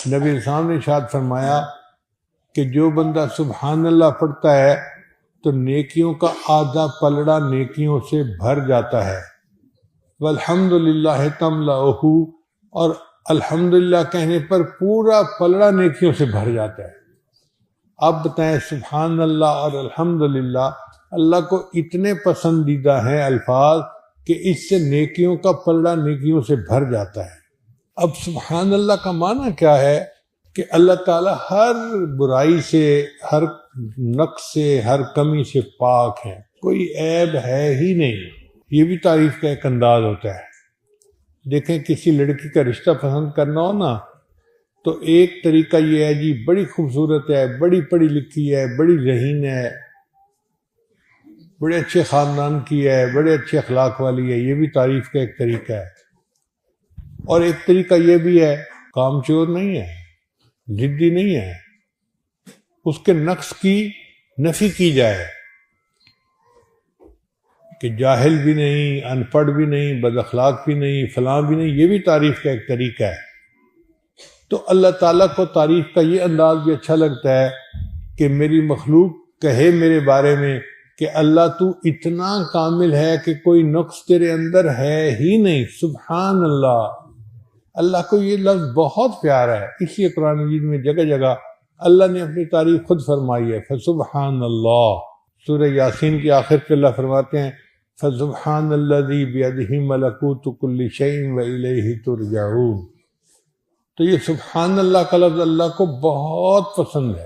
نبی اسلام نے ارشاد فرمایا کہ جو بندہ سبحان اللہ پڑھتا ہے تو نیکیوں کا آدھا پلڑا نیکیوں سے بھر جاتا ہے، والحمدللہ تملأہ، اور الحمدللہ کہنے پر پورا پلڑا نیکیوں سے بھر جاتا ہے۔ اب بتائیں، سبحان اللہ اور الحمدللہ اللہ کو اتنے پسندیدہ ہیں الفاظ کہ اس سے نیکیوں کا پلڑا نیکیوں سے بھر جاتا ہے۔ اب سبحان اللہ کا معنی کیا ہے کہ اللہ تعالیٰ ہر برائی سے، ہر نقص سے، ہر کمی سے پاک ہیں، کوئی عیب ہے ہی نہیں۔ یہ بھی تعریف کا ایک انداز ہوتا ہے۔ دیکھیں، کسی لڑکی کا رشتہ پسند کرنا ہو نا تو ایک طریقہ یہ ہے جی بڑی خوبصورت ہے، بڑی پڑھی لکھی ہے، بڑی ذہین ہے، بڑے اچھے خاندان کی ہے، بڑے اچھے اخلاق والی ہے، یہ بھی تعریف کا ایک طریقہ ہے۔ اور ایک طریقہ یہ بھی ہے، کام چور نہیں ہے، ضدی نہیں ہے، اس کے نقص کی نفی کی جائے کہ جاہل بھی نہیں، ان پڑھ بھی نہیں، بد اخلاق بھی نہیں، فلاں بھی نہیں، یہ بھی تعریف کا ایک طریقہ ہے۔ تو اللہ تعالیٰ کو تعریف کا یہ انداز بھی اچھا لگتا ہے کہ میری مخلوق کہے میرے بارے میں کہ اللہ تو اتنا کامل ہے کہ کوئی نقص تیرے اندر ہے ہی نہیں، سبحان اللہ۔ اللہ کو یہ لفظ بہت پیارا ہے، اس لیے قرآن مجید میں جگہ جگہ اللہ نے اپنی تعریف خود فرمائی ہے، فسبحان اللہ۔ سورہ یاسین کی آخر پہ اللہ فرماتے ہیں فسبحان الذی بیدہ ملکوت کل شیء والیہ ترجعون۔ تو یہ سبحان اللہ کا لفظ اللہ کو بہت پسند ہے۔